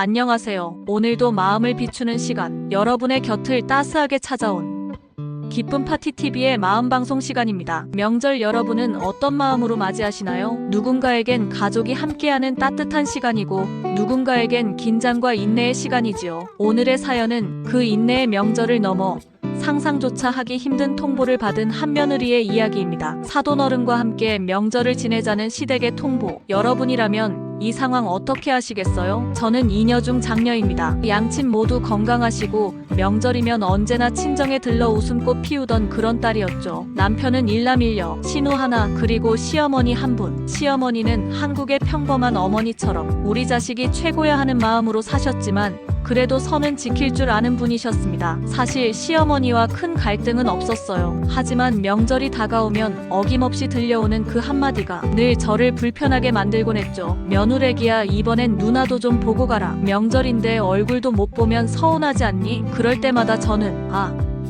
안녕하세요. 오늘도 마음을 비추는 시간, 여러분의 곁을 따스하게 찾아온 기쁨 파티TV의 마음방송 시간입니다. 명절 여러분은 어떤 마음으로 맞이하시나요? 누군가에겐 가족이 함께하는 따뜻한 시간이고 누군가에겐 긴장과 인내의 시간이지요. 오늘의 사연은 그 인내의 명절을 넘어 상상조차 하기 힘든 통보를 받은 한 며느리의 이야기입니다. 사돈어른과 함께 명절을 지내자는 시댁의 통보. 여러분이라면 이 상황 어떻게 하시겠어요? 저는 이녀 중 장녀입니다. 양친 모두 건강하시고 명절이면 언제나 친정에 들러 웃음꽃 피우던 그런 딸이었죠. 남편은 일남일녀, 신우 하나, 그리고 시어머니 한 분. 시어머니는 한국의 평범한 어머니처럼 우리 자식이 최고야 하는 마음으로 사셨지만 그래도 선은 지킬 줄 아는 분이셨습니다. 사실 시어머니와 큰 갈등은 없었어요. 하지만 명절이 다가오면 어김없이 들려오는 그 한마디가 늘 저를 불편하게 만들곤 했죠. 며느래기야, 이번엔 누나도 좀 보고 가라. 명절인데 얼굴도 못 보면 서운하지 않니? 그럴 때마다 저는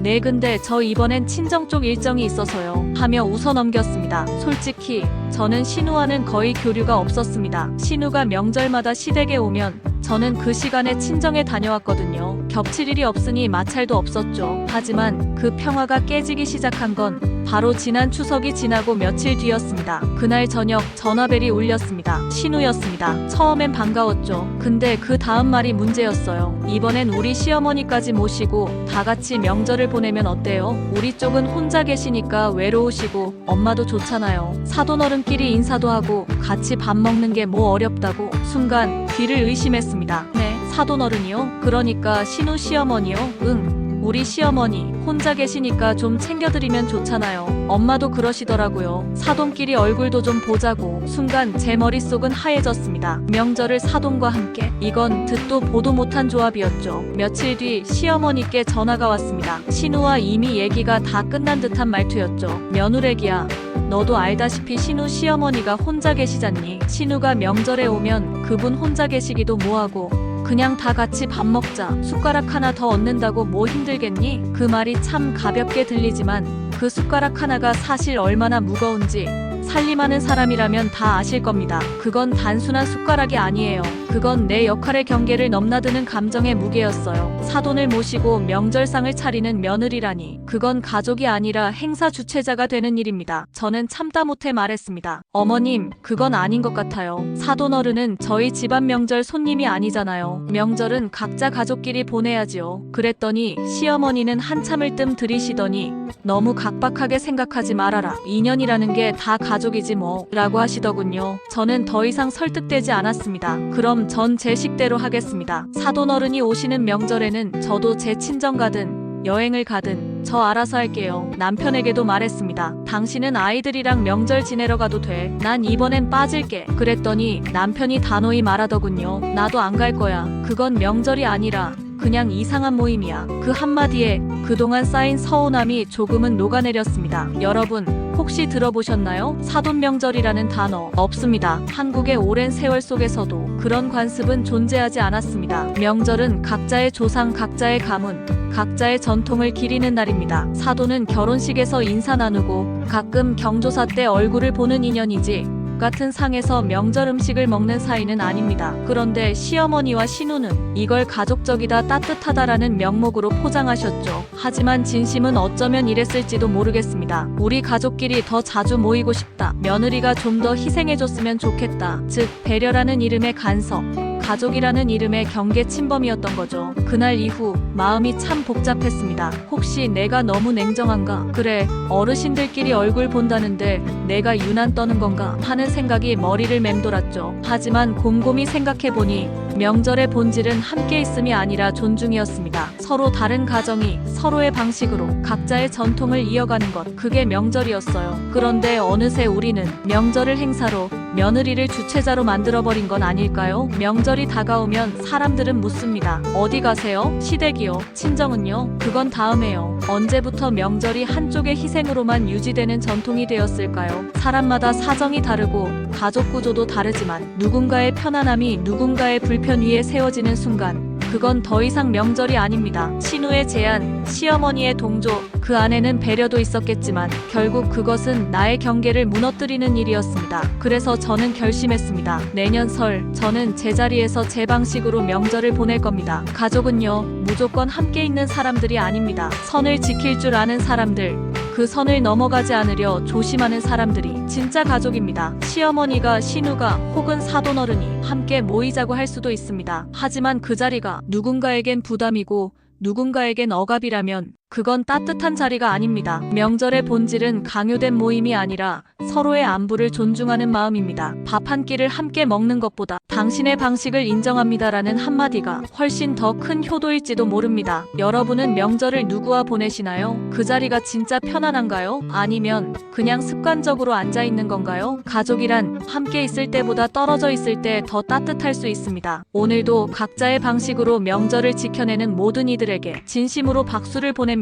네, 근데 저 이번엔 친정 쪽 일정이 있어서요 하며 웃어 넘겼습니다. 솔직히 저는 신우와는 거의 교류가 없었습니다. 신우가 명절마다 시댁에 오면 저는 그 시간에 친정에 다녀왔거든요. 겹칠 일이 없으니 마찰도 없었죠. 하지만 그 평화가 깨지기 시작한 건 바로 지난 추석이 지나고 며칠 뒤였습니다. 그날 저녁 전화벨이 울렸습니다. 신우였습니다. 처음엔 반가웠죠. 근데 그 다음 말이 문제였어요. 이번엔 우리 시어머니까지 모시고 다 같이 명절을 보내면 어때요? 우리 쪽은 혼자 계시니까 외로우시고 엄마도 좋잖아요. 사돈어른끼리 인사도 하고 같이 밥 먹는 게 뭐 어렵다고. 순간 귀를 의심했습니다. 네, 사돈어른이요? 그러니까 신우 시어머니요? 응. 우리 시어머니 혼자 계시니까 좀 챙겨드리면 좋잖아요. 엄마도 그러시더라고요. 사돈끼리 얼굴도 좀 보자고. 순간 제 머릿속은 하얘졌습니다. 명절을 사돈과 함께? 이건 듣도 보도 못한 조합이었죠. 며칠 뒤 시어머니께 전화가 왔습니다. 신우와 이미 얘기가 다 끝난 듯한 말투였죠. 며느래기야, 너도 알다시피 신우 시어머니가 혼자 계시잖니. 신우가 명절에 오면 그분 혼자 계시기도 뭐하고 그냥 다 같이 밥 먹자. 숟가락 하나 더 얻는다고 뭐 힘들겠니? 그 말이 참 가볍게 들리지만 그 숟가락 하나가 사실 얼마나 무거운지 살림하는 사람이라면 다 아실 겁니다. 그건 단순한 숟가락이 아니에요. 그건 내 역할의 경계를 넘나드는 감정의 무게였어요. 사돈을 모시고 명절상을 차리는 며느리라니. 그건 가족이 아니라 행사 주최자가 되는 일입니다. 저는 참다 못해 말했습니다. 어머님, 그건 아닌 것 같아요. 사돈어른은 저희 집안 명절 손님이 아니잖아요. 명절은 각자 가족끼리 보내야지요. 그랬더니 시어머니는 한참을 뜸 들이시더니 너무 각박하게 생각하지 말아라. 인연이라는 게 다 가족이지 뭐 라고 하시더군요. 저는 더 이상 설득되지 않았습니다. 그럼 전 제 식대로 하겠습니다. 사돈어른이 오시는 명절에는 저도 제 친정 가든 여행을 가든 저 알아서 할게요. 남편에게도 말했습니다. 당신은 아이들이랑 명절 지내러 가도 돼. 난 이번엔 빠질게. 그랬더니 남편이 단호히 말하더군요. 나도 안 갈 거야. 그건 명절이 아니라 그냥 이상한 모임이야. 그 한마디에 그동안 쌓인 서운함이 조금은 녹아내렸습니다. 여러분, 혹시 들어보셨나요? 사돈 명절이라는 단어 없습니다. 한국의 오랜 세월 속에서도 그런 관습은 존재하지 않았습니다. 명절은 각자의 조상, 각자의 가문, 각자의 전통을 기리는 날입니다. 사돈은 결혼식에서 인사 나누고 가끔 경조사 때 얼굴을 보는 인연이지 같은 상에서 명절 음식을 먹는 사이는 아닙니다. 그런데 시어머니와 신우는 이걸 가족적이다, 따뜻하다라는 명목으로 포장하셨죠. 하지만 진심은 어쩌면 이랬을지도 모르겠습니다. 우리 가족끼리 더 자주 모이고 싶다. 며느리가 좀 더 희생해줬으면 좋겠다. 즉, 배려라는 이름의 간섭, 가족이라는 이름의 경계 침범이었던 거죠. 그날 이후 마음이 참 복잡했습니다. 혹시 내가 너무 냉정한가? 그래, 어르신들끼리 얼굴 본다는데 내가 유난 떠는 건가? 하는 생각이 머리를 맴돌았죠. 하지만 곰곰이 생각해보니 명절의 본질은 함께 있음이 아니라 존중이었습니다. 서로 다른 가정이 서로의 방식으로 각자의 전통을 이어가는 것, 그게 명절이었어요. 그런데 어느새 우리는 명절을 행사로, 며느리를 주최자로 만들어버린 건 아닐까요? 명절이 다가오면 사람들은 묻습니다. 어디 가세요? 시댁이요. 친정은요? 그건 다음에요. 언제부터 명절이 한쪽의 희생으로만 유지되는 전통이 되었을까요? 사람마다 사정이 다르고 가족 구조도 다르지만 누군가의 편안함이 누군가의 불편 위에 세워지는 순간 그건 더 이상 명절이 아닙니다. 신우의 제안, 시어머니의 동조, 그 안에는 배려도 있었겠지만 결국 그것은 나의 경계를 무너뜨리는 일이었습니다. 그래서 저는 결심했습니다. 내년 설 저는 제자리에서 제 방식으로 명절을 보낼 겁니다. 가족은요, 무조건 함께 있는 사람들이 아닙니다. 선을 지킬 줄 아는 사람들, 그 선을 넘어가지 않으려 조심하는 사람들이 진짜 가족입니다. 시어머니가, 신우가 혹은 사돈어른이 함께 모이자고 할 수도 있습니다. 하지만 그 자리가 누군가에겐 부담이고 누군가에겐 억압이라면 그건 따뜻한 자리가 아닙니다. 명절의 본질은 강요된 모임이 아니라 서로의 안부를 존중하는 마음입니다. 밥 한 끼를 함께 먹는 것보다 당신의 방식을 인정합니다라는 한마디가 훨씬 더 큰 효도일지도 모릅니다. 여러분은 명절을 누구와 보내시나요? 그 자리가 진짜 편안한가요? 아니면 그냥 습관적으로 앉아 있는 건가요? 가족이란 함께 있을 때보다 떨어져 있을 때 더 따뜻할 수 있습니다. 오늘도 각자의 방식으로 명절을 지켜내는 모든 이들에게 진심으로 박수를 보냅니다.